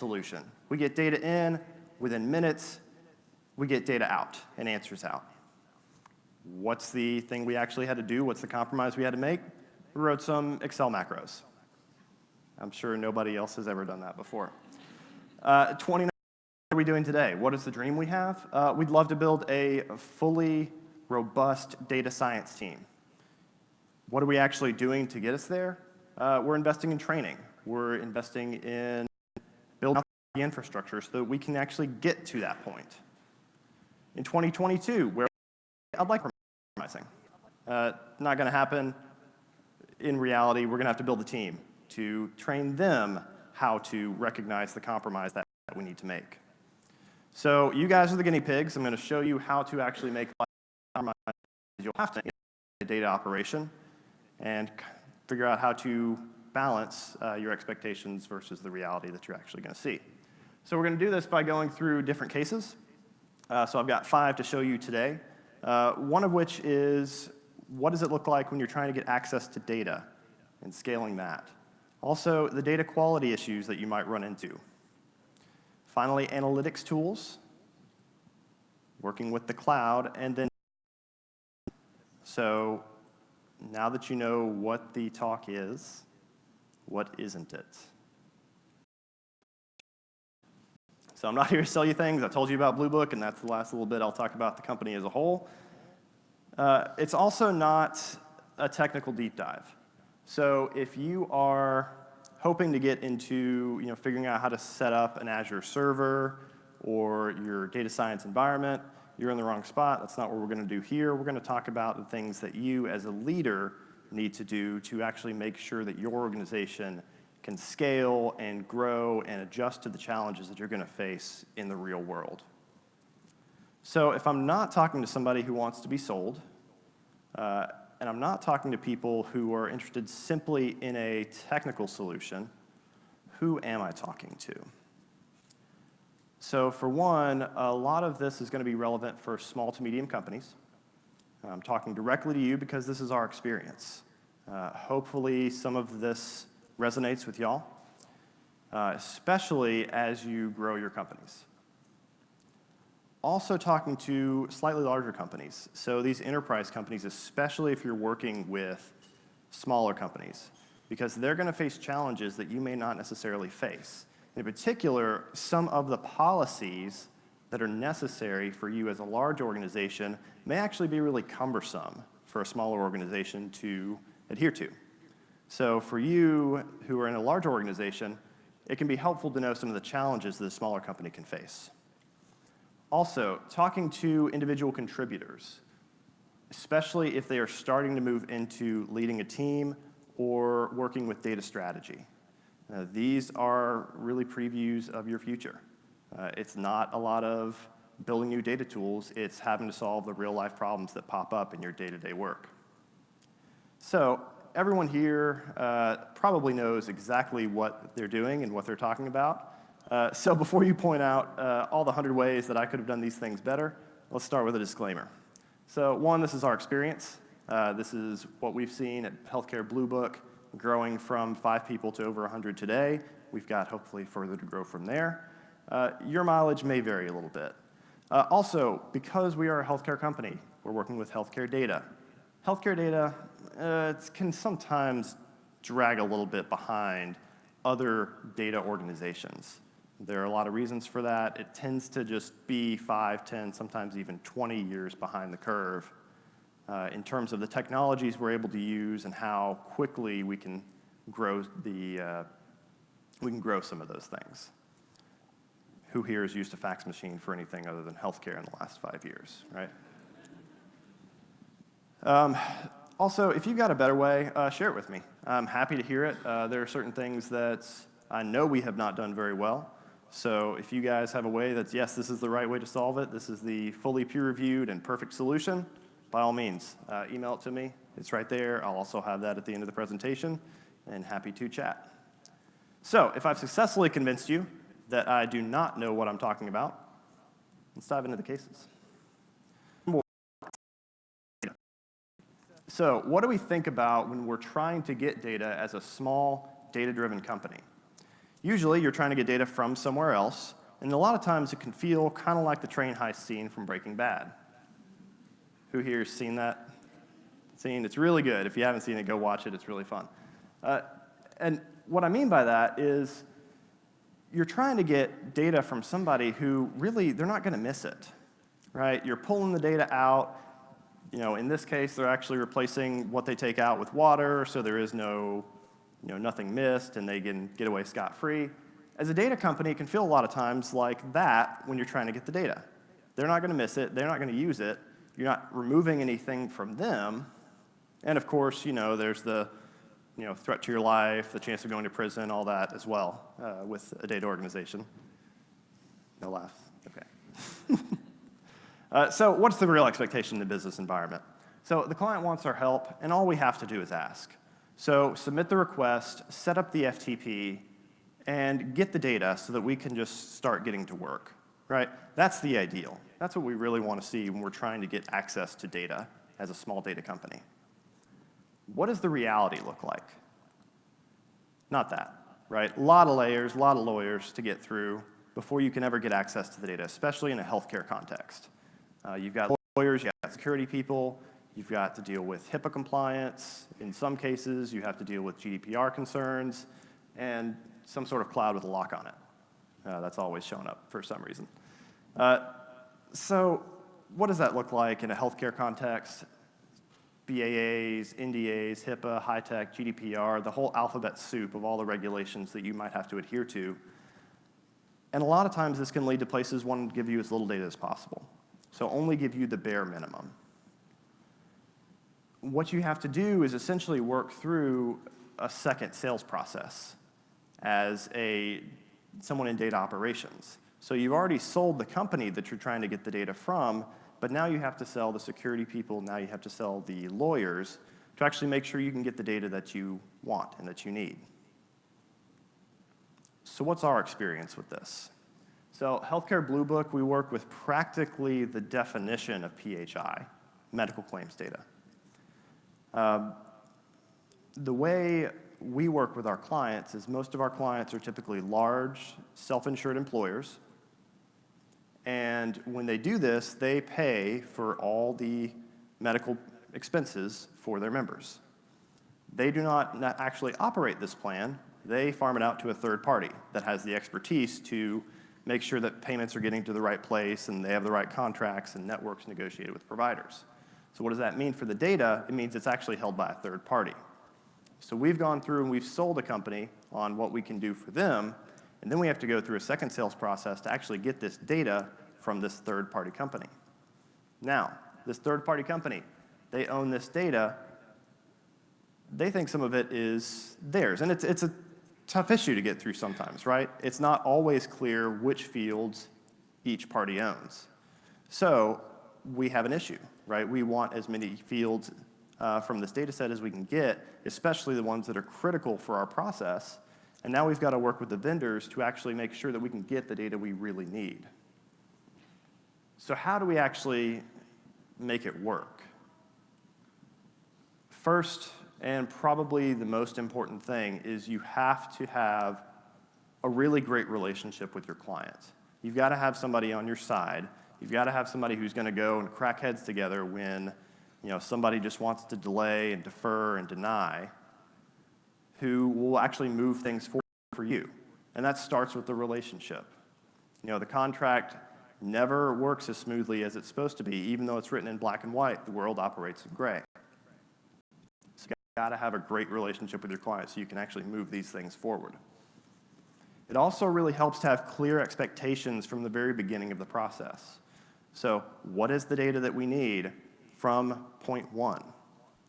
solution. We get data in within minutes, we get data out and answers out. What's the thing we actually had to do? What's the compromise we had to make? We wrote some Excel macros. I'm sure nobody else has ever done that before. 29, what are we doing today? What is the dream we have? We'd love to build a fully robust data science team. What are we actually doing to get us there? We're investing in training. We're investing in building out the infrastructure so that we can actually get to that point. In 2022, where I'd like compromising. Not going to happen. In reality, we're going to have to build a team to train them how to recognize the compromise that we need to make. So you guys are the guinea pigs. I'm going to show you how to actually make compromise. You'll have to a data operation and figure out how to balance your expectations versus the reality that you're actually going to see. So we're going to do this by going through different cases. So I've got 5 to show you today. One of which is, what does it look like when you're trying to get access to data and scaling that? Also, the data quality issues that you might run into. Finally, analytics tools, working with the cloud, and then so now that you know what the talk is, what isn't it? So I'm not here to sell you things. I told you about Blue Book, and that's the last little bit I'll talk about the company as a whole. It's also not a technical deep dive. So if you are hoping to get into figuring out how to set up an Azure server or your data science environment, you're in the wrong spot. That's not what we're going to do here. We're going to talk about the things that you as a leader need to do to actually make sure that your organization can scale and grow and adjust to the challenges that you're going to face in the real world. So if I'm not talking to somebody who wants to be sold, and I'm not talking to people who are interested simply in a technical solution, who am I talking to? So for one, a lot of this is going to be relevant for small to medium companies. I'm talking directly to you because this is our experience. Hopefully some of this resonates with y'all, especially as you grow your companies. Also talking to slightly larger companies. So these enterprise companies, especially if you're working with smaller companies, because they're going to face challenges that you may not necessarily face. In particular, some of the policies that are necessary for you as a large organization may actually be really cumbersome for a smaller organization to adhere to. So for you who are in a large organization, it can be helpful to know some of the challenges that a smaller company can face. Also, talking to individual contributors, especially if they are starting to move into leading a team or working with data strategy. These are really previews of your future. It's not a lot of building new data tools, it's having to solve the real-life problems that pop up in your day-to-day work. So everyone here probably knows exactly what they're doing and what they're talking about. So before you point out all the 100 ways that I could have done these things better, let's start with a disclaimer. So one, this is our experience. This is what we've seen at Healthcare Blue Book, growing from 5 people to over 100 today. We've got hopefully further to grow from there. Your mileage may vary a little bit. Also, because we are a healthcare company, we're working with healthcare data. Healthcare data can sometimes drag a little bit behind other data organizations. There are a lot of reasons for that. It tends to just be 5, 10, sometimes even 20 years behind the curve in terms of the technologies we're able to use and how quickly we can grow some of those things. Who here has used a fax machine for anything other than healthcare in the last 5 years, right? Also, if you've got a better way, share it with me. I'm happy to hear it. There are certain things that I know we have not done very well. So if you guys have a way that's, yes, this is the right way to solve it, this is the fully peer-reviewed and perfect solution, by all means, email it to me. It's right there. I'll also have that at the end of the presentation, and happy to chat. So if I've successfully convinced you that I do not know what I'm talking about, let's dive into the cases. So what do we think about when we're trying to get data as a small, data-driven company? Usually, you're trying to get data from somewhere else, and a lot of times it can feel kind of like the train heist scene from Breaking Bad. Who here has seen that scene? It's really good. If you haven't seen it, go watch it. It's really fun. And what I mean by that is you're trying to get data from somebody who really, they're not going to miss it, right? You're pulling the data out. In this case, they're actually replacing what they take out with water, so there is nothing missed, and they can get away scot-free. As a data company, it can feel a lot of times like that when you're trying to get the data. They're not going to miss it. They're not going to use it. You're not removing anything from them. And of course, there's the threat to your life, the chance of going to prison, all that as well with a data organization. No laughs. Okay. So what's the real expectation in the business environment? So the client wants our help, and all we have to do is ask. So submit the request, set up the FTP, and get the data so that we can just start getting to work, right? That's the ideal. That's what we really want to see when we're trying to get access to data as a small data company. What does the reality look like? Not that, right? A lot of layers, a lot of lawyers to get through before you can ever get access to the data, especially in a healthcare context. You've got lawyers, you've got security people, you've got to deal with HIPAA compliance. In some cases, you have to deal with GDPR concerns and some sort of cloud with a lock on it. That's always showing up for some reason. So what does that look like in a healthcare context? BAAs, NDAs, HIPAA, high-tech, GDPR, the whole alphabet soup of all the regulations that you might have to adhere to. And a lot of times this can lead to places wanting to give you as little data as possible. So only give you the bare minimum. What you have to do is essentially work through a second sales process as someone in data operations. So you've already sold the company that you're trying to get the data from, but now you have to sell the security people, now you have to sell the lawyers to actually make sure you can get the data that you want and that you need. So what's our experience with this? So Healthcare Blue Book, we work with practically the definition of PHI, medical claims data. The way we work with our clients is most of our clients are typically large, self-insured employers. And when they do this, they pay for all the medical expenses for their members. They do not actually operate this plan. They farm it out to a third party that has the expertise to make sure that payments are getting to the right place and they have the right contracts and networks negotiated with providers. So what does that mean for the data? It means it's actually held by a third party. So we've gone through and we've sold a company on what we can do for them, and then we have to go through a second sales process to actually get this data from this third-party company. Now, this third-party company, they own this data. They think some of it is theirs, and it's a tough issue to get through sometimes, right? It's not always clear which fields each party owns. So we have an issue, right? We want as many fields from this data set as we can get, especially the ones that are critical for our process. And now we've got to work with the vendors to actually make sure that we can get the data we really need. So how do we actually make it work? First, and probably the most important thing, is you have to have a really great relationship with your client. You've got to have somebody on your side. You've got to have somebody who's going to go and crack heads together when somebody just wants to delay and defer and deny, who will actually move things forward for you. And that starts with the relationship. The contract never works as smoothly as it's supposed to be. Even though it's written in black and white, the world operates in gray. So you've got to have a great relationship with your client so you can actually move these things forward. It also really helps to have clear expectations from the very beginning of the process. So what is the data that we need from point one?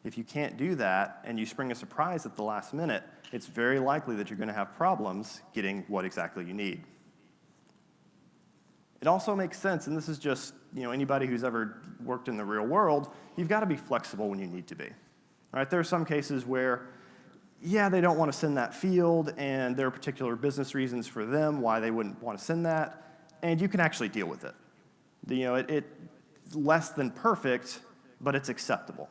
If you can't do that and you spring a surprise at the last minute, it's very likely that you're going to have problems getting what exactly you need. It also makes sense, and this is just anybody who's ever worked in the real world, you've got to be flexible when you need to be. Right? There are some cases where, they don't want to send that field, and there are particular business reasons for them why they wouldn't want to send that, and you can actually deal with it. It's less than perfect, but it's acceptable.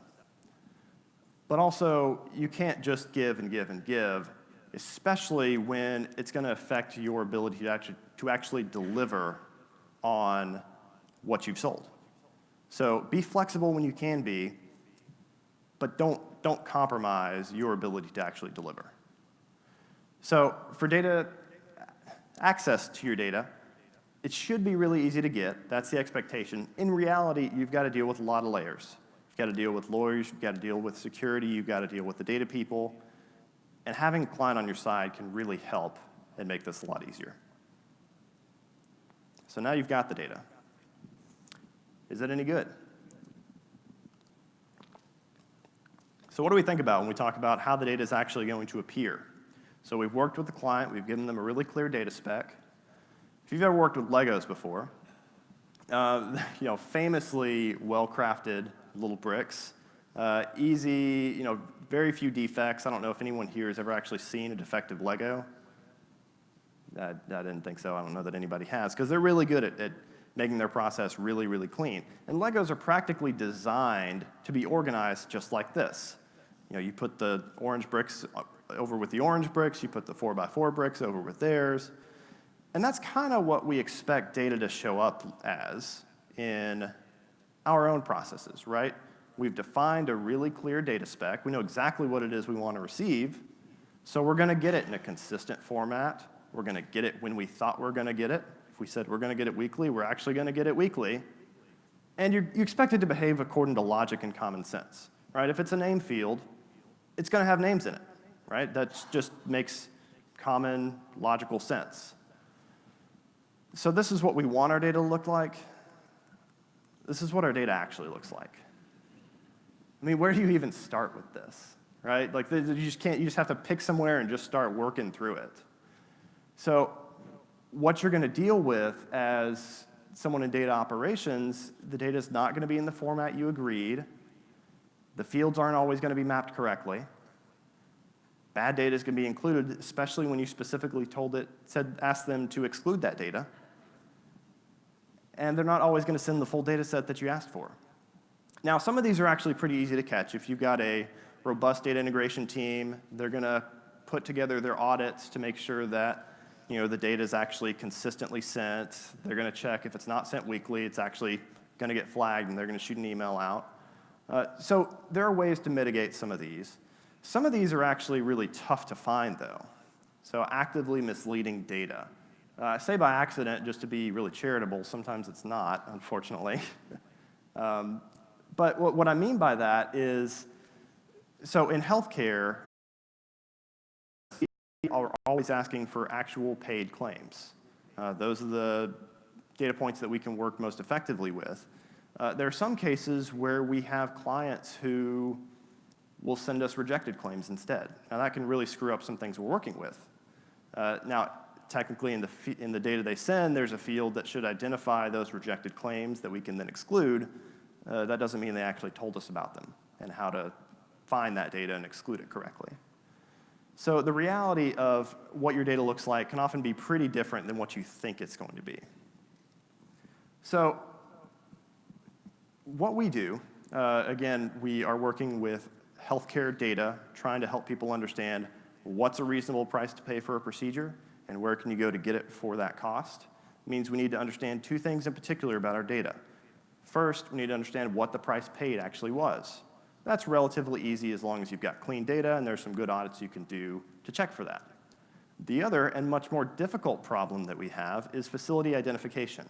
But also, you can't just give and give and give. especially when it's going to affect your ability to actually deliver on what you've sold. So be flexible when you can be, but don't compromise your ability to actually deliver. So for data, access to your data, it should be really easy to get. That's the expectation. In reality, you've got to deal with a lot of layers. You've got to deal with lawyers, you've got to deal with security, you've got to deal with the data people. And having a client on your side can really help and make this a lot easier. So now you've got the data. Is it any good? So what do we think about when we talk about how the data is actually going to appear? So we've worked with the client, we've given them a really clear data spec. If you've ever worked with Legos before, famously well-crafted little bricks, easy, very few defects. I don't know if anyone here has ever actually seen a defective Lego. I didn't think so. I don't know that anybody has, because they're really good at making their process really, really clean. And Legos are practically designed to be organized just like this. You put the orange bricks over with the orange bricks, you put the 4x4 bricks over with theirs. And that's kind of what we expect data to show up as in our own processes, right? We've defined a really clear data spec. We know exactly what it is we want to receive. So we're going to get it in a consistent format. We're going to get it when we thought we're going to get it. If we said we're going to get it weekly, we're actually going to get it weekly. And you expect it to behave according to logic and common sense, right? If it's a name field, it's going to have names in it, right? That just makes common logical sense. So this is what we want our data to look like. This is what our data actually looks like. I mean, where do you even start with this, right? Like, you just have to pick somewhere and just start working through it. So what you're going to deal with as someone in data operations, the data is not going to be in the format you agreed. The fields aren't always going to be mapped correctly. Bad data is going to be included, especially when you specifically asked them to exclude that data. And they're not always going to send the full data set that you asked for. Now, some of these are actually pretty easy to catch. If you've got a robust data integration team, they're going to put together their audits to make sure that the data is actually consistently sent. They're going to check if it's not sent weekly, it's actually going to get flagged, and they're going to shoot an email out. So there are ways to mitigate some of these. Some of these are actually really tough to find, though. So actively misleading data. I say by accident just to be really charitable. Sometimes it's not, unfortunately. But what I mean by that is, so in healthcare, we are always asking for actual paid claims. Those are the data points that we can work most effectively with. There are some cases where we have clients who will send us rejected claims instead. Now, that can really screw up some things we're working with. Now, technically, in the data they send, there's a field that should identify those rejected claims that we can then exclude. That doesn't mean they actually told us about them and how to find that data and exclude it correctly. So the reality of what your data looks like can often be pretty different than what you think it's going to be. So what we do, again, we are working with healthcare data, trying to help people understand what's a reasonable price to pay for a procedure and where can you go to get it for that cost. It means we need to understand two things in particular about our data. First, we need to understand what the price paid actually was. That's relatively easy as long as you've got clean data and there's some good audits you can do to check for that. The other and much more difficult problem that we have is facility identification.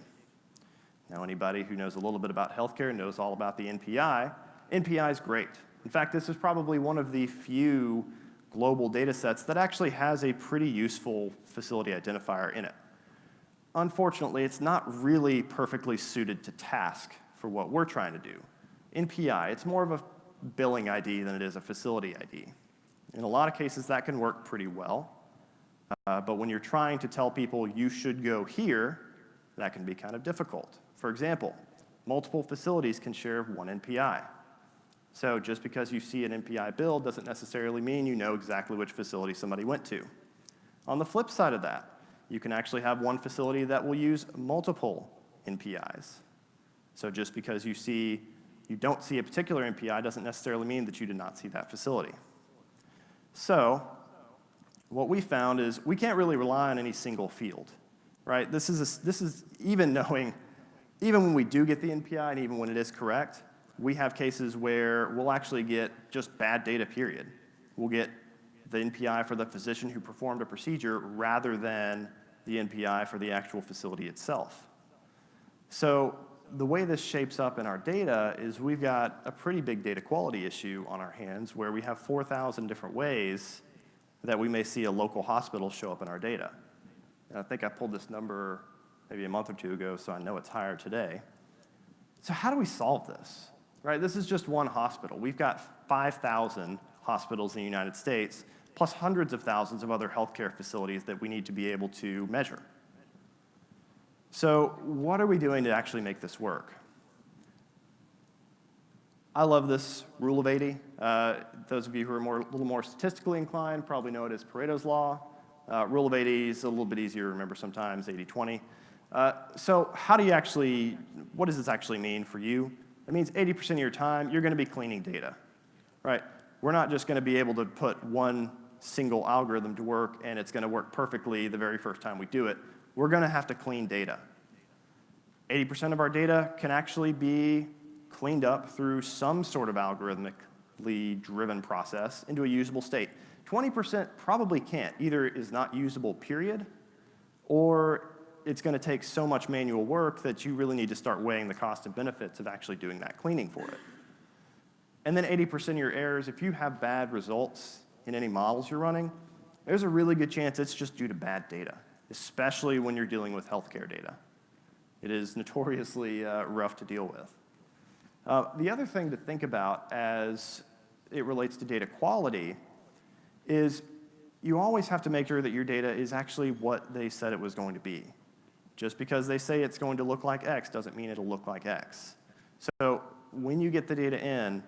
Now, anybody who knows a little bit about healthcare knows all about the NPI. NPI is great. In fact, this is probably one of the few global data sets that actually has a pretty useful facility identifier in it. Unfortunately, it's not really perfectly suited to task for what we're trying to do. NPI, it's more of a billing ID than it is a facility ID. In a lot of cases, that can work pretty well. But when you're trying to tell people you should go here, that can be kind of difficult. For example, multiple facilities can share one NPI. So just because you see an NPI bill doesn't necessarily mean you know exactly which facility somebody went to. On the flip side of that, you can actually have one facility that will use multiple NPIs. So just because you don't see a particular NPI doesn't necessarily mean that you did not see that facility. So what we found is we can't really rely on any single field, right? This is even knowing, even when we do get the NPI and even when it is correct, we have cases where we'll actually get just bad data, period. We'll get the NPI for the physician who performed a procedure rather than the NPI for the actual facility itself. So the way this shapes up in our data is we've got a pretty big data quality issue on our hands where we have 4,000 different ways that we may see a local hospital show up in our data. And I think I pulled this number maybe a month or two ago, so I know it's higher today. So how do we solve this? Right, this is just one hospital. We've got 5,000 hospitals in the United States, plus hundreds of thousands of other healthcare facilities that we need to be able to measure. So what are we doing to actually make this work? I love this rule of 80. Those of you who are a little more statistically inclined probably know it as Paretos Law. Rule of 80 is a little bit easier to remember sometimes, 80-20. So how do you actually, what does this actually mean for you? It means 80% of your time, you're going to be cleaning data, right? We're not just going to be able to put one single algorithm to work and it's going to work perfectly the very first time we do it. We're going to have to clean data. 80% of our data can actually be cleaned up through some sort of algorithmically driven process into a usable state. 20% probably can't. Either it is not usable, period, or it's going to take so much manual work that you really need to start weighing the cost and benefits of actually doing that cleaning for it. And then 80% of your errors, if you have bad results in any models you're running, there's a really good chance it's just due to bad data, especially when you're dealing with healthcare data. It is notoriously rough to deal with. The other thing to think about as it relates to data quality is you always have to make sure that your data is actually what they said it was going to be. Just because they say it's going to look like X doesn't mean it'll look like X. So when you get the data in,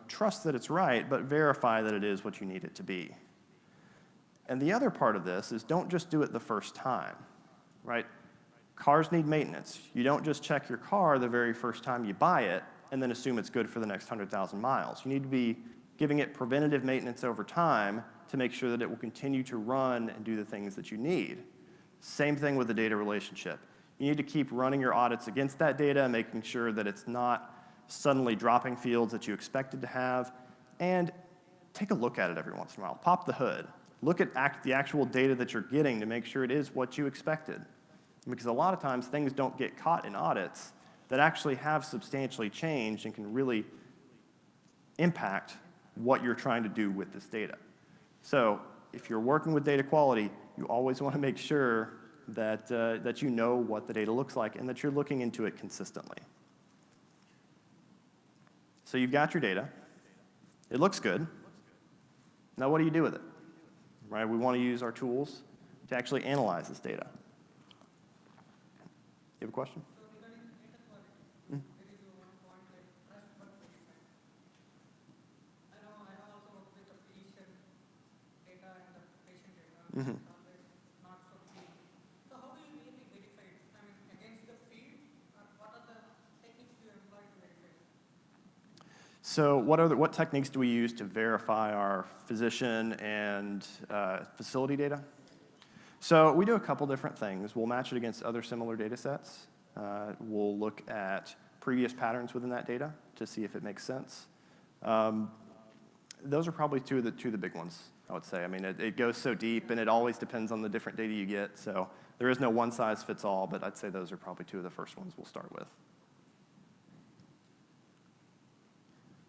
trust that it's right, but verify that it is what you need it to be. And the other part of this is don't just do it the first time, right? Cars need maintenance. You don't just check your car the very first time you buy it and then assume it's good for the next 100,000 miles. You need to be giving it preventative maintenance over time to make sure that it will continue to run and do the things that you need. Same thing with the data relationship. You need to keep running your audits against that data, making sure that it's not suddenly dropping fields that you expected to have, and take a look at it every once in a while. Pop the hood. Look at the actual data that you're getting to make sure it is what you expected. Because a lot of times things don't get caught in audits that actually have substantially changed and can really impact what you're trying to do with this data. So if you're working with data quality, you always want to make sure that, that you know what the data looks like and that you're looking into it consistently. So you've got your data. It looks good. Now what do you do with it? Right? We want to use our tools to actually analyze this data. You have a question? So regarding data quality, there is one point like trust but verify. I have also worked with the physician data and the patient data. Mm-hmm. Always not so clean. So how do you really verify it? I mean, against the field, or what are the techniques you employ to verify it? So what techniques do we use to verify our physician and facility data? So we do a couple different things. We'll match it against other similar data sets. We'll look at previous patterns within that data to see if it makes sense. Those are probably two of the big ones, I would say. I mean, it goes so deep, and it always depends on the different data you get. So there is no one size fits all, but I'd say those are probably two of the first ones we'll start with.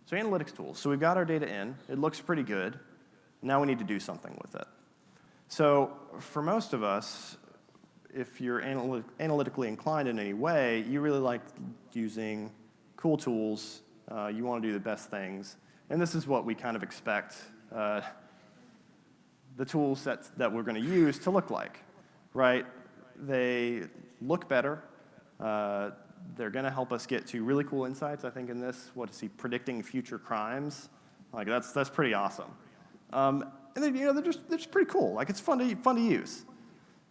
So analytics tools. So we've got our data in. It looks pretty good. Now we need to do something with it. So for most of us, if you're analytically inclined in any way, you really like using cool tools. You want to do the best things. And this is what we kind of expect the tool sets that we're going to use to look like, right? They look better. They're going to help us get to really cool insights. I think in this, predicting future crimes. Like that's pretty awesome. And then, they're just pretty cool. Like it's fun to use.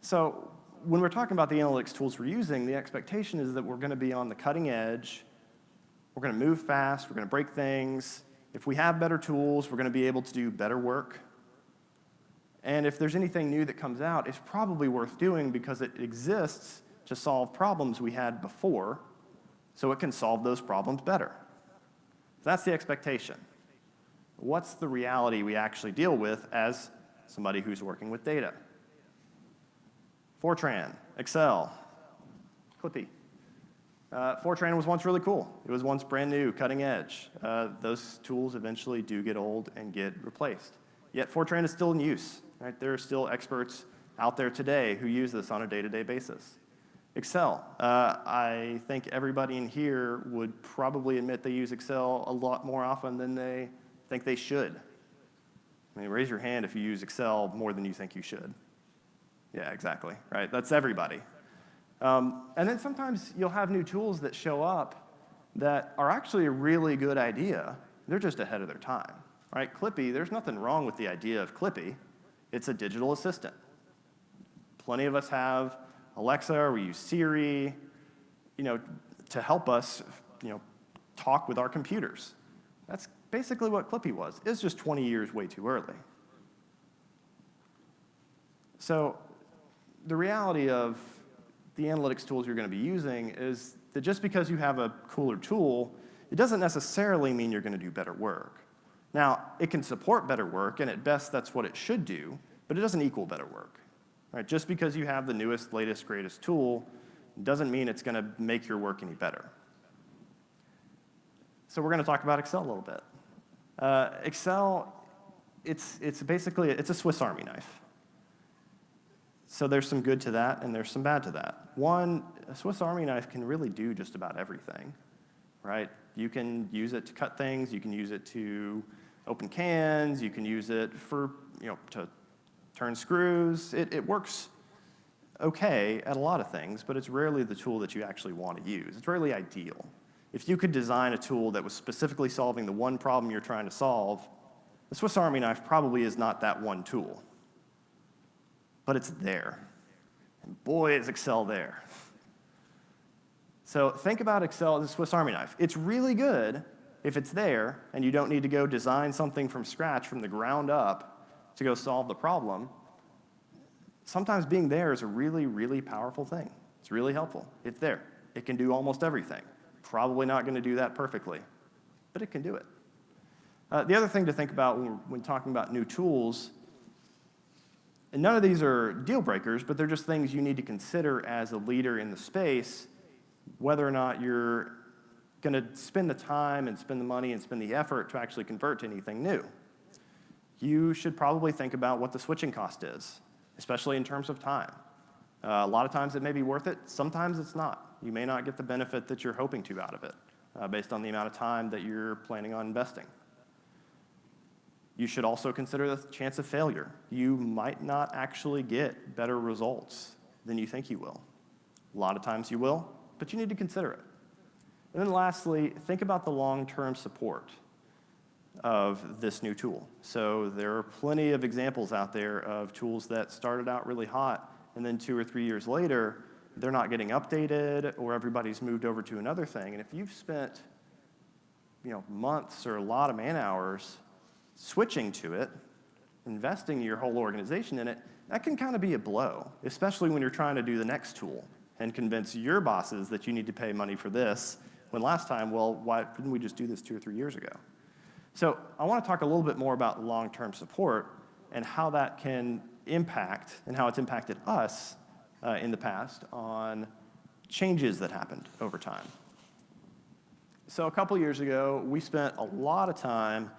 So when we're talking about the analytics tools we're using, the expectation is that we're going to be on the cutting edge. We're going to move fast. We're going to break things. If we have better tools, we're going to be able to do better work. And if there's anything new that comes out, it's probably worth doing because it exists to solve problems we had before, so it can solve those problems better. That's the expectation. What's the reality we actually deal with as somebody who's working with data? Fortran, Excel, Clippy. Fortran was once really cool. It was once brand new, cutting edge. Those tools eventually do get old and get replaced. Yet Fortran is still in use. Right? There are still experts out there today who use this on a day-to-day basis. Excel. I think everybody in here would probably admit they use Excel a lot more often than they think they should. I mean, raise your hand if you use Excel more than you think you should. Yeah, exactly, right? That's everybody. And then sometimes you'll have new tools that show up that are actually a really good idea. They're just ahead of their time, right? Clippy, there's nothing wrong with the idea of Clippy. It's a digital assistant. Plenty of us have Alexa, or we use Siri, to help us, talk with our computers. That's basically what Clippy was. It's just 20 years way too early. So the reality of the analytics tools you're going to be using is that just because you have a cooler tool, it doesn't necessarily mean you're going to do better work. Now, it can support better work, and at best that's what it should do, but it doesn't equal better work. Right? Just because you have the newest, latest, greatest tool doesn't mean it's going to make your work any better. So we're going to talk about Excel a little bit. Excel, it's basically a Swiss Army knife. So there's some good to that, and there's some bad to that. One, a Swiss Army knife can really do just about everything, right? You can use it to cut things. You can use it to open cans. You can use it for, to turn screws. It works okay at a lot of things, but it's rarely the tool that you actually want to use. It's rarely ideal. If you could design a tool that was specifically solving the one problem you're trying to solve, the Swiss Army knife probably is not that one tool. But it's there. And boy, is Excel there. So think about Excel as a Swiss Army knife. It's really good if it's there and you don't need to go design something from scratch, from the ground up, to go solve the problem. Sometimes being there is a really, really powerful thing. It's really helpful. It's there. It can do almost everything. Probably not going to do that perfectly, but it can do it. The other thing to think about when talking about new tools, and none of these are deal breakers, but they're just things you need to consider as a leader in the space, whether or not you're going to spend the time and spend the money and spend the effort to actually convert to anything new. You should probably think about what the switching cost is, especially in terms of time. A lot of times it may be worth it. Sometimes it's not. You may not get the benefit that you're hoping to out of it based on the amount of time that you're planning on investing. You should also consider the chance of failure. You might not actually get better results than you think you will. A lot of times you will, but you need to consider it. And then lastly, think about the long-term support of this new tool. So there are plenty of examples out there of tools that started out really hot, and then 2 or 3 years later, they're not getting updated, or everybody's moved over to another thing. And if you've spent months or a lot of man-hours switching to it, investing your whole organization in it, that can kind of be a blow, especially when you're trying to do the next tool and convince your bosses that you need to pay money for this, when last time, well, why didn't we just do this 2 or 3 years ago? So I want to talk a little bit more about long-term support and how that can impact and how it's impacted us in the past on changes that happened over time. So a couple years ago, we spent a lot of time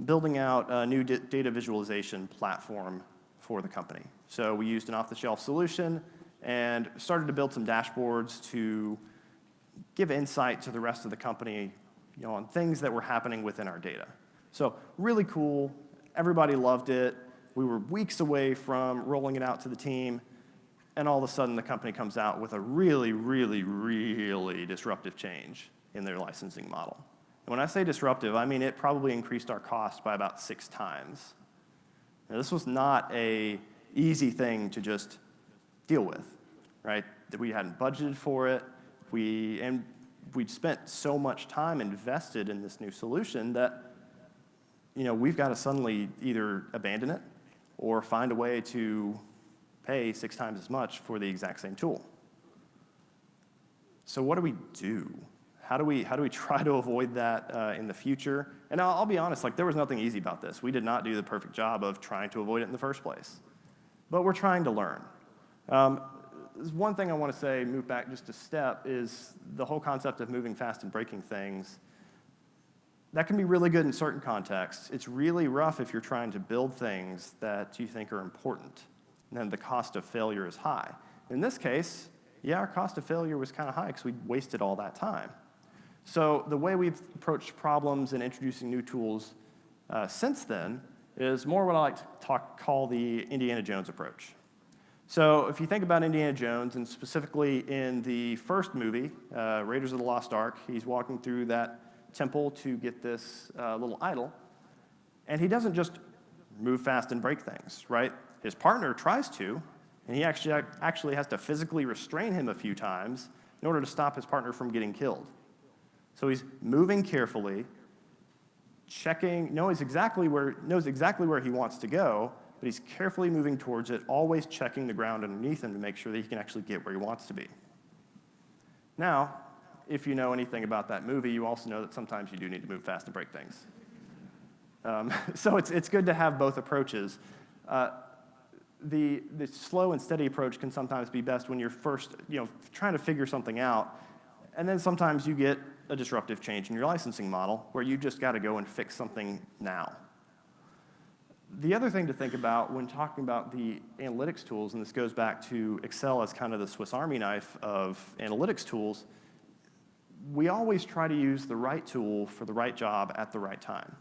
building out a new data visualization platform for the company. So we used an off-the-shelf solution and started to build some dashboards to give insight to the rest of the company on things that were happening within our data. So really cool. Everybody loved it. We were weeks away from rolling it out to the team, and all of a sudden the company comes out with a really, really, really disruptive change in their licensing model. And when I say disruptive, I mean it probably increased our cost by about 6 times. Now, this was not an easy thing to just deal with, right? That we hadn't budgeted for it. We'd spent so much time invested in this new solution that we've got to suddenly either abandon it or find a way to pay 6 times as much for the exact same tool. So what do we do? How do we try to avoid that in the future? And I'll be honest, like, there was nothing easy about this. We did not do the perfect job of trying to avoid it in the first place. But we're trying to learn. There's one thing I want to say, move back just a step, is the whole concept of moving fast and breaking things. That can be really good in certain contexts. It's really rough if you're trying to build things that you think are important, and then the cost of failure is high. In this case, yeah, our cost of failure was kind of high because we wasted all that time. So the way we've approached problems and introducing new tools since then is more what I like to call the Indiana Jones approach. So if you think about Indiana Jones, and specifically in the first movie, Raiders of the Lost Ark, he's walking through that temple to get this little idol, and he doesn't just move fast and break things, right? His partner tries to, and he actually has to physically restrain him a few times in order to stop his partner from getting killed. So he's moving carefully, checking, knows exactly where he wants to go, but he's carefully moving towards it, always checking the ground underneath him to make sure that he can actually get where he wants to be. Now, if you know anything about that movie, you also know that sometimes you do need to move fast and break things. So it's good to have both approaches. The slow and steady approach can sometimes be best when you're first, trying to figure something out, and then sometimes you get a disruptive change in your licensing model where you just got to go and fix something now. The other thing to think about when talking about the analytics tools, and this goes back to Excel as kind of the Swiss Army knife of analytics tools, we always try to use the right tool for the right job at the right time.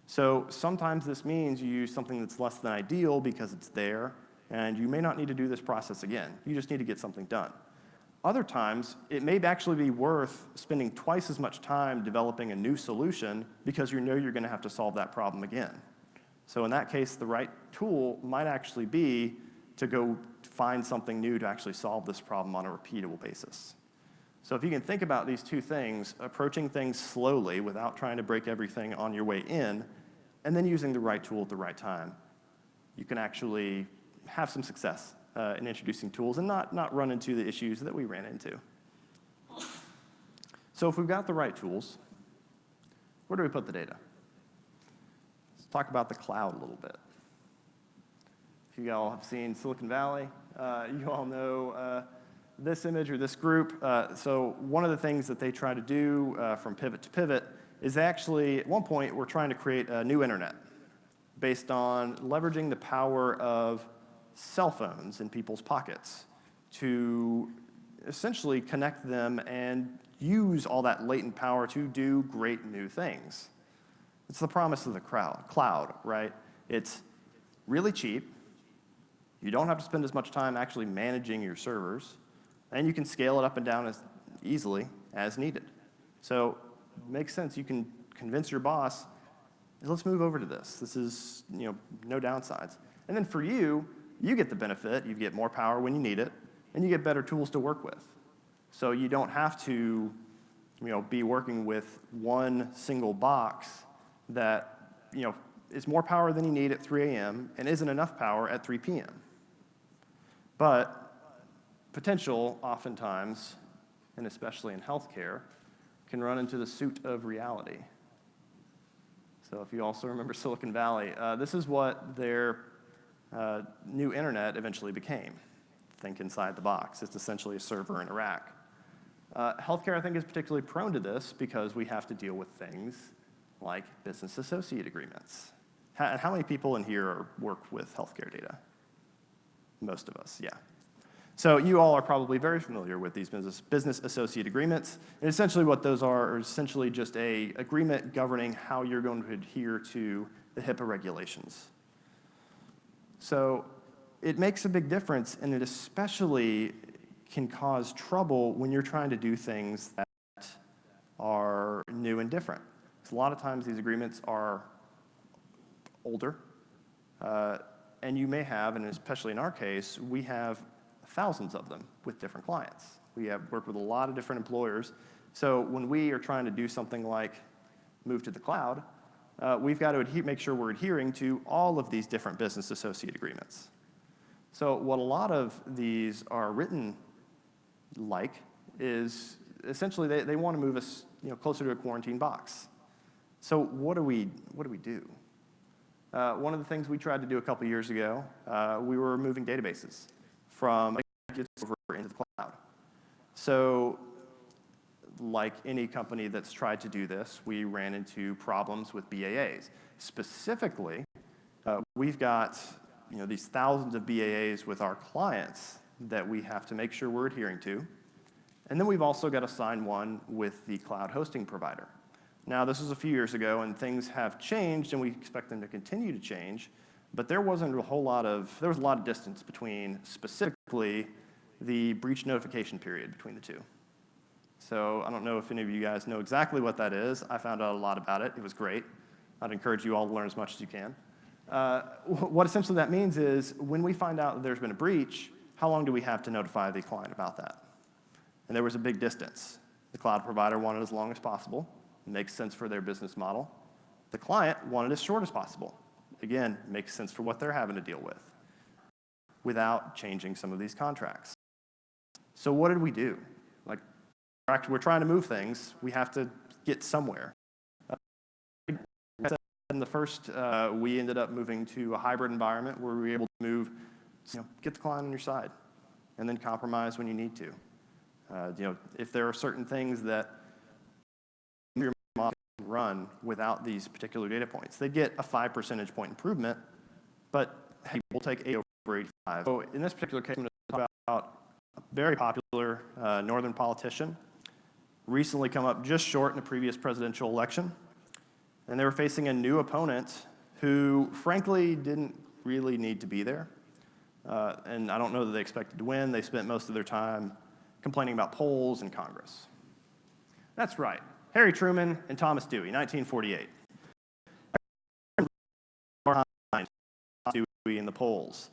So sometimes this means you use something that's less than ideal because it's there, and you may not need to do this process again. You just need to get something done. Other times, it may actually be worth spending twice as much time developing a new solution because you know you're going to have to solve that problem again. So in that case, the right tool might actually be to go find something new to actually solve this problem on a repeatable basis. So if you can think about these two things, approaching things slowly without trying to break everything on your way in, and then using the right tool at the right time, you can actually have some success in introducing tools and not run into the issues that we ran into. So if we've got the right tools, where do we put the data? Let's talk about the cloud a little bit. If you all have seen Silicon Valley, you all know this image or this group. So one of the things that they try to do from pivot to pivot is actually, at one point, we're trying to create a new internet based on leveraging the power of cell phones in people's pockets to essentially connect them and use all that latent power to do great new things. It's the promise of the cloud, right? It's really cheap. You don't have to spend as much time actually managing your servers, and you can scale it up and down as easily as needed. So it makes sense. You can convince your boss, let's move over to this. This is, no downsides. And then for you, you get the benefit. You get more power when you need it, and you get better tools to work with. So you don't have to, be working with one single box that, is more power than you need at 3 a.m. and isn't enough power at 3 p.m. But potential, oftentimes, and especially in healthcare, can run into the suit of reality. So if you also remember Silicon Valley, this is what their new internet eventually became. Think inside the box. It's essentially a server in a rack. Healthcare, I think, is particularly prone to this because we have to deal with things like business associate agreements. How many people in here work with healthcare data? Most of us, yeah. So you all are probably very familiar with these business associate agreements. And essentially what those are essentially just an agreement governing how you're going to adhere to the HIPAA regulations. So it makes a big difference, and it especially can cause trouble when you're trying to do things that are new and different. Because a lot of times these agreements are older, and you may have, and especially in our case, we have thousands of them with different clients. We have worked with a lot of different employers. So when we are trying to do something like move to the cloud, we've got to make sure we're adhering to all of these different business associate agreements. So what a lot of these are written like is essentially they want to move us closer to a quarantine box. So what do we do? One of the things we tried to do a couple years ago, we were moving databases from over into the cloud. So like any company that's tried to do this, we ran into problems with BAAs. Specifically, we've got these thousands of BAAs with our clients that we have to make sure we're adhering to. And then we've also got to sign one with the cloud hosting provider. Now, this was a few years ago, and things have changed, and we expect them to continue to change. But there was a lot of distance between specifically the breach notification period between the two. So I don't know if any of you guys know exactly what that is. I found out a lot about it. It was great. I'd encourage you all to learn as much as you can. What essentially that means is when we find out that there's been a breach, how long do we have to notify the client about that? And there was a big distance. The cloud provider wanted as long as possible. It makes sense for their business model. The client wanted as short as possible. Again, makes sense for what they're having to deal with without changing some of these contracts. So what did we do? We're trying to move things. We have to get somewhere. In the first, we ended up moving to a hybrid environment where we were able to move, get the client on your side, and then compromise when you need to. If there are certain things that your model can run without these particular data points, they get a 5 percentage point improvement, but hey, we'll take 8 over 85. So in this particular case, I'm going to talk about a very popular northern politician, recently come up just short in the previous presidential election. And they were facing a new opponent who, frankly, didn't really need to be there. And I don't know that they expected to win. They spent most of their time complaining about polls in Congress. That's right. Harry Truman and Thomas Dewey, 1948. Dewey in the polls.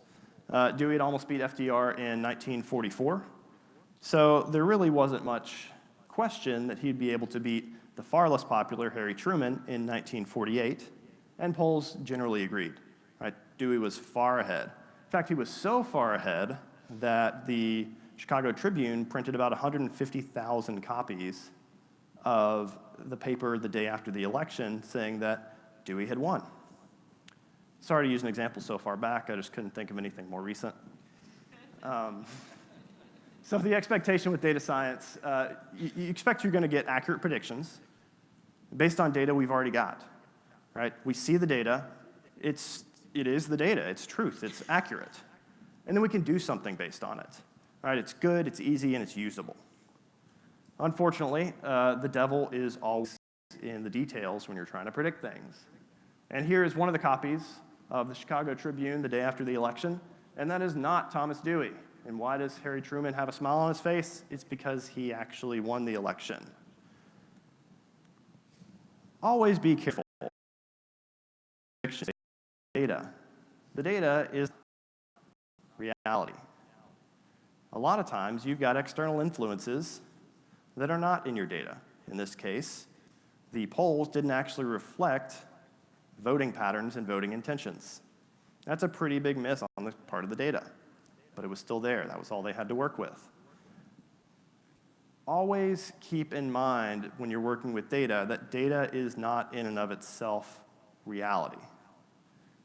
Dewey had almost beat FDR in 1944. So there really wasn't much question that he'd be able to beat the far less popular Harry Truman in 1948, and polls generally agreed. Right? Dewey was far ahead. In fact, he was so far ahead that the Chicago Tribune printed about 150,000 copies of the paper the day after the election saying that Dewey had won. Sorry to use an example so far back, I just couldn't think of anything more recent. So the expectation with data science, you expect you're going to get accurate predictions based on data we've already got, right? We see the data. It is the data. It's truth. It's accurate. And then we can do something based on it, right? It's good, it's easy, and it's usable. Unfortunately, the devil is always in the details when you're trying to predict things. And here is one of the copies of the Chicago Tribune the day after the election, and that is not Thomas Dewey. And why does Harry Truman have a smile on his face? It's because he actually won the election. Always be careful. Data. The data is reality. A lot of times, you've got external influences that are not in your data. In this case, the polls didn't actually reflect voting patterns and voting intentions. That's a pretty big miss on the part of the data. But it was still there. That was all they had to work with. Always keep in mind when you're working with data that data is not in and of itself reality.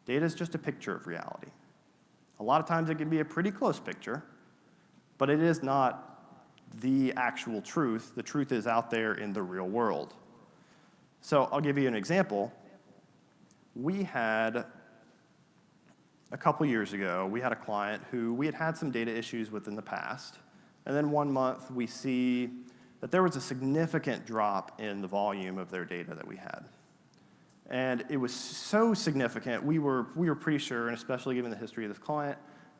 Data is just a picture of reality. A lot of times it can be a pretty close picture, but it is not the actual truth. The truth is out there in the real world. So I'll give you an example. We had a couple years ago, we had a client who we had had some data issues with in the past, and then one month we see that there was a significant drop in the volume of their data that we had. And it was so significant, we were pretty sure, and especially given the history of this client,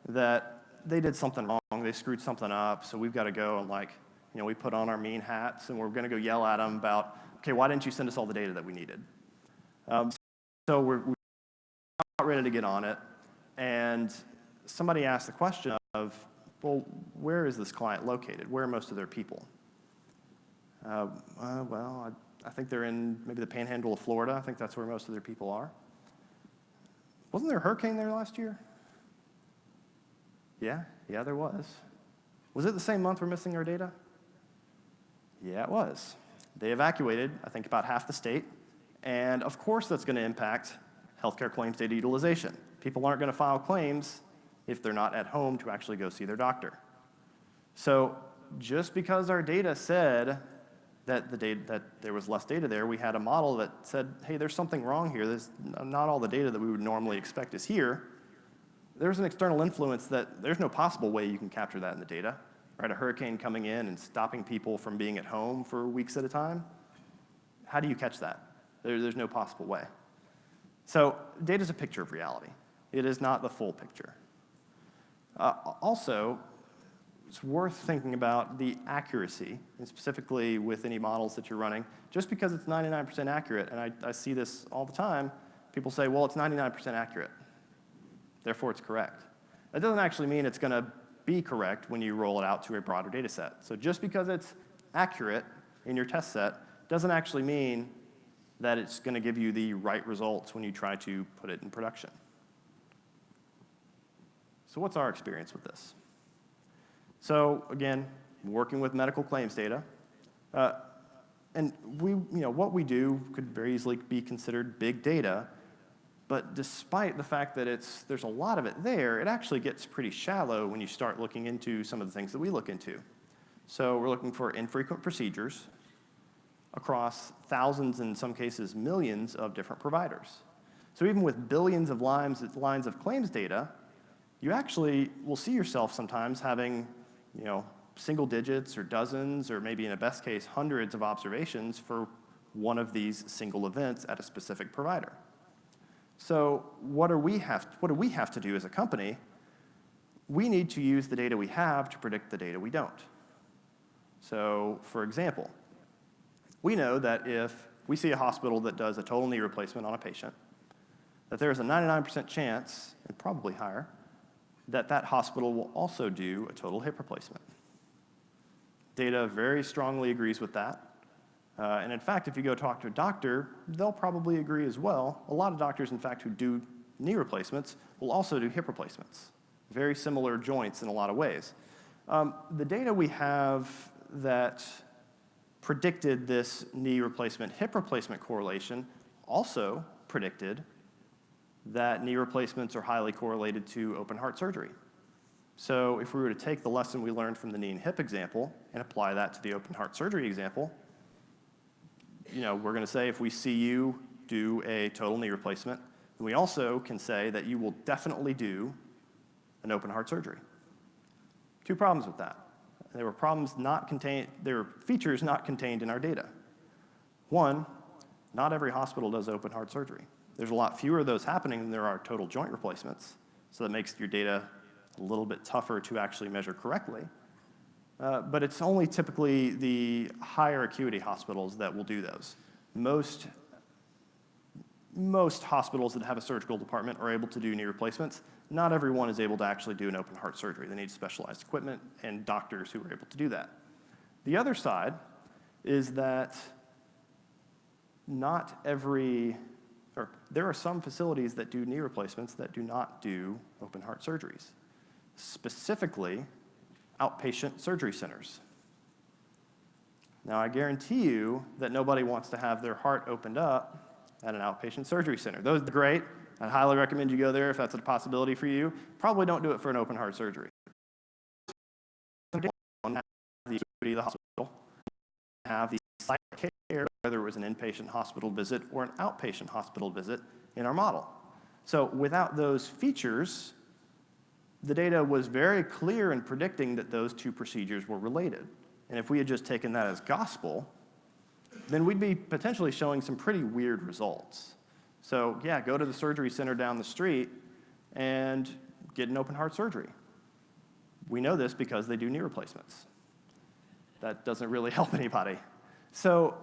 that they did something wrong, they screwed something up, so we've got to go and we put on our mean hats and we're going to go yell at them about, okay, why didn't you send us all the data that we needed? So we're not ready to get on it. And somebody asked the question of, well, where is this client located? Where are most of their people? Well, I think they're in maybe the panhandle of Florida. I think that's where most of their people are. Wasn't there a hurricane there last year? Yeah, there was. Was it the same month we're missing our data? Yeah, it was. They evacuated, I think, about half the state, and of course that's going to impact healthcare claims data utilization. People aren't going to file claims if they're not at home to actually go see their doctor. So just because our data said that there was less data there, we had a model that said, hey, there's something wrong here. There's not all the data that we would normally expect is here. There's an external influence that there's no possible way you can capture that in the data. Right? A hurricane coming in and stopping people from being at home for weeks at a time. How do you catch that? There's no possible way. So data is a picture of reality. It is not the full picture. Also, it's worth thinking about the accuracy, and specifically with any models that you're running. Just because it's 99% accurate, and I see this all the time, people say, well, it's 99% accurate, therefore it's correct. That doesn't actually mean it's going to be correct when you roll it out to a broader data set. So just because it's accurate in your test set doesn't actually mean that it's going to give you the right results when you try to put it in production. So what's our experience with this? So again, working with medical claims data, and what we do could very easily be considered big data, but despite the fact that there's a lot of it there, it actually gets pretty shallow when you start looking into some of the things that we look into. So we're looking for infrequent procedures across thousands, in some cases millions, of different providers. So even with billions of lines of claims data, you actually will see yourself sometimes having single digits or dozens, or maybe in a best case, hundreds of observations for one of these single events at a specific provider. So what do we have to do as a company? We need to use the data we have to predict the data we don't. So for example, we know that if we see a hospital that does a total knee replacement on a patient, that there's a 99% chance, and probably higher, that that hospital will also do a total hip replacement. Data very strongly agrees with that. And in fact, if you go talk to a doctor, they'll probably agree as well. A lot of doctors, in fact, who do knee replacements will also do hip replacements. Very similar joints in a lot of ways. The data we have that predicted this knee replacement, hip replacement correlation also predicted that knee replacements are highly correlated to open heart surgery. So if we were to take the lesson we learned from the knee and hip example and apply that to the open heart surgery example, we're going to say if we see you do a total knee replacement, then we also can say that you will definitely do an open heart surgery. Two problems with that. There were features not contained in our data. One, not every hospital does open heart surgery. There's a lot fewer of those happening than there are total joint replacements, so that makes your data a little bit tougher to actually measure correctly. But it's only typically the higher acuity hospitals that will do those. Most hospitals that have a surgical department are able to do knee replacements. Not everyone is able to actually do an open heart surgery. They need specialized equipment and doctors who are able to do that. The other side is that there are some facilities that do knee replacements that do not do open heart surgeries, specifically outpatient surgery centers. Now, I guarantee you that nobody wants to have their heart opened up at an outpatient surgery center. Those are great. I highly recommend you go there if that's a possibility for you. Probably don't do it for an open heart surgery. The hospital have the site of care, whether it was an inpatient hospital visit or an outpatient hospital visit in our model. So without those features, the data was very clear in predicting that those two procedures were related. And if we had just taken that as gospel, then we'd be potentially showing some pretty weird results. So yeah, go to the surgery center down the street and get an open heart surgery. We know this because they do knee replacements. That doesn't really help anybody. So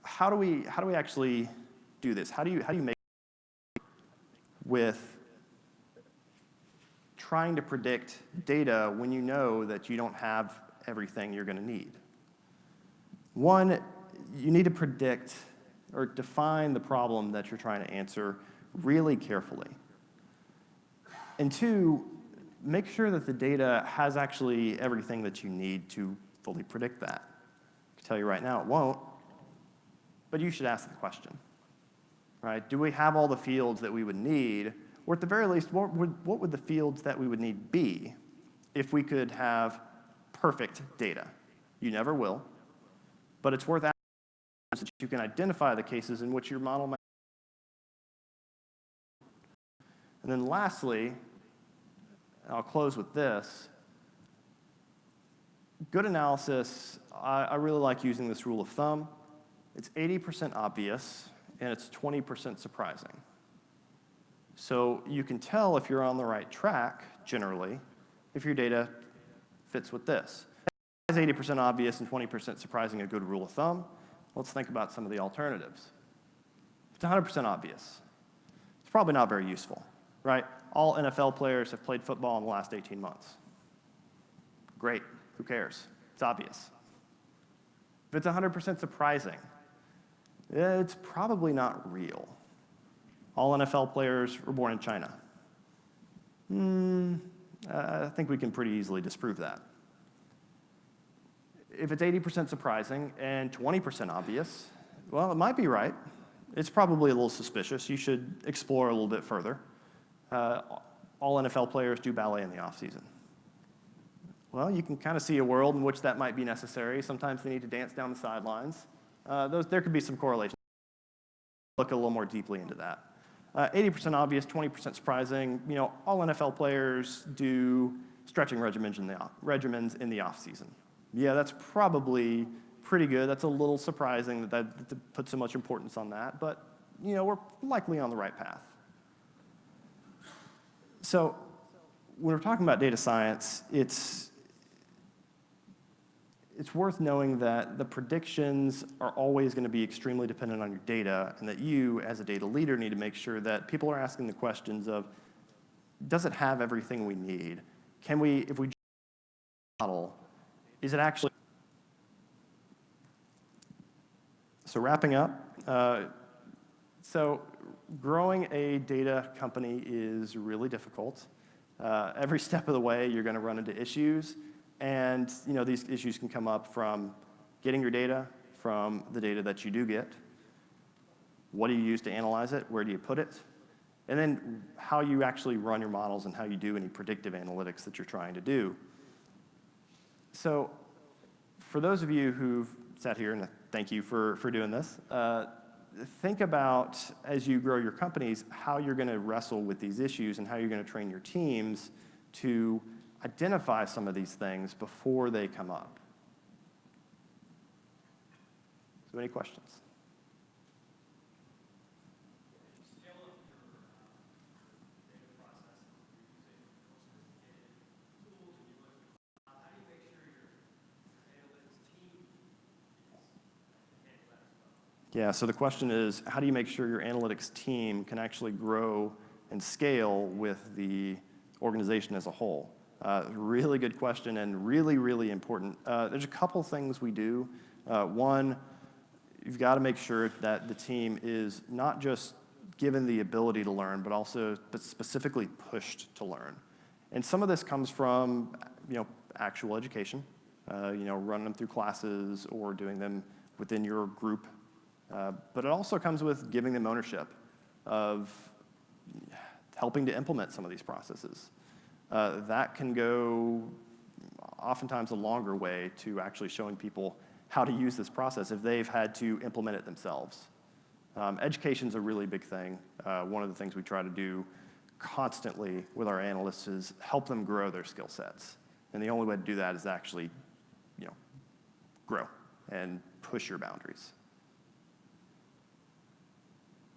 how do we actually do this? How do you make with trying to predict data when you know that you don't have everything you're going to need. One, you need to predict or define the problem that you're trying to answer really carefully. And two, make sure that the data has actually everything that you need to fully predict that. I can tell you right now it won't, but you should ask the question, right? Do we have all the fields that we would need? Or at the very least, what would the fields that we would need be if we could have perfect data? You never will, but it's worth asking so that you can identify the cases in which your model might. And then lastly, I'll close with this. Good analysis, I really like using this rule of thumb. It's 80% obvious, and it's 20% surprising. So you can tell if you're on the right track, generally, if your data fits with this. Is 80% obvious and 20% surprising a good rule of thumb? Let's think about some of the alternatives. If it's 100% obvious, it's probably not very useful, right? All NFL players have played football in the last 18 months. Great, who cares? It's obvious. If it's 100% surprising, it's probably not real. All NFL players were born in China. I think we can pretty easily disprove that. If it's 80% surprising and 20% obvious, well, it might be right. It's probably a little suspicious. You should explore a little bit further. All NFL players do ballet in the off-season. Well, you can kind of see a world in which that might be necessary. Sometimes they need to dance down the sidelines. There could be some correlation. Look a little more deeply into that. 80% obvious, 20% surprising. You know, all NFL players do stretching regimens in the off-season. Yeah, that's probably pretty good. That's a little surprising that to put so much importance on that, but you know, we're likely on the right path. So when we're talking about data science, it's worth knowing that the predictions are always going to be extremely dependent on your data, and that you, as a data leader, need to make sure that people are asking the questions of, does it have everything we need? Can we, if we model, is it actually? So wrapping up, so growing a data company is really difficult. Every step of the way, you're going to run into issues. And you know, these issues can come up from getting your data, from the data that you do get. What do you use to analyze it? Where do you put it? And then how you actually run your models and how you do any predictive analytics that you're trying to do. So for those of you who've sat here, and thank you for doing this, think about, as you grow your companies, how you're going to wrestle with these issues and how you're going to train your teams to identify some of these things before they come up. So any questions? Yeah, so the question is, how do you make sure your analytics team can actually grow and scale with the organization as a whole? Really good question and really, really important. There's a couple things we do. One, you've got to make sure that the team is not just given the ability to learn, but also specifically pushed to learn. And some of this comes from, you know, actual education, you know, running them through classes or doing them within your group. But it also comes with giving them ownership of helping to implement some of these processes. That can go oftentimes a longer way to actually showing people how to use this process if they've had to implement it themselves. Education's a really big thing. One of the things we try to do constantly with our analysts is help them grow their skill sets. And the only way to do that is actually, you know, grow and push your boundaries.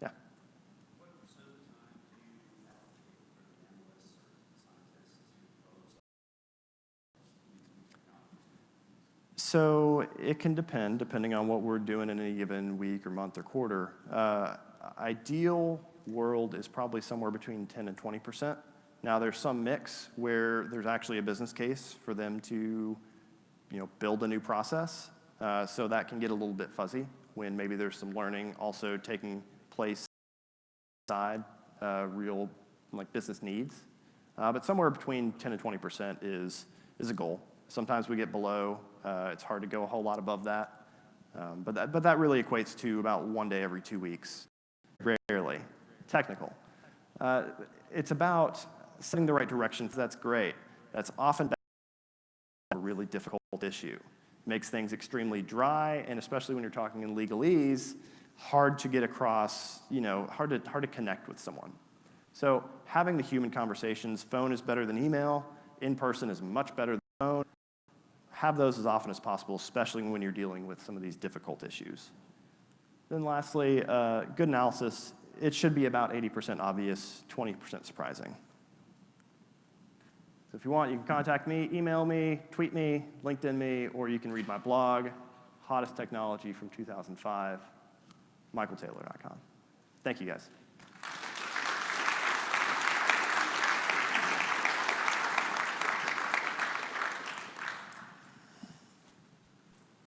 Yeah. What percent of the time do you allocate for the analysts or scientists to propose? So it can depend, depending on what we're doing in any given week or month or quarter. Ideal world is probably somewhere between 10 and 20%. Now there's some mix where there's actually a business case for them to build a new process. So that can get a little bit fuzzy when maybe there's some learning also taking place inside real business needs. But somewhere between 10 and 20% is a goal. Sometimes we get below. It's hard to go a whole lot above that. But that really equates to about 1 day every 2 weeks. Rarely. Technical. It's about setting the right direction. That's great. That's often a really difficult issue. Makes things extremely dry, and especially when you're talking in legalese, hard to get across, hard to connect with someone. So having the human conversations, phone is better than email, in person is much better than phone. Have those as often as possible, especially when you're dealing with some of these difficult issues. Then lastly, good analysis. It should be about 80% obvious, 20% surprising. So if you want, you can contact me, email me, tweet me, LinkedIn me, or you can read my blog, Hottest Technology from 2005, michaeltaylor.com. Thank you, guys.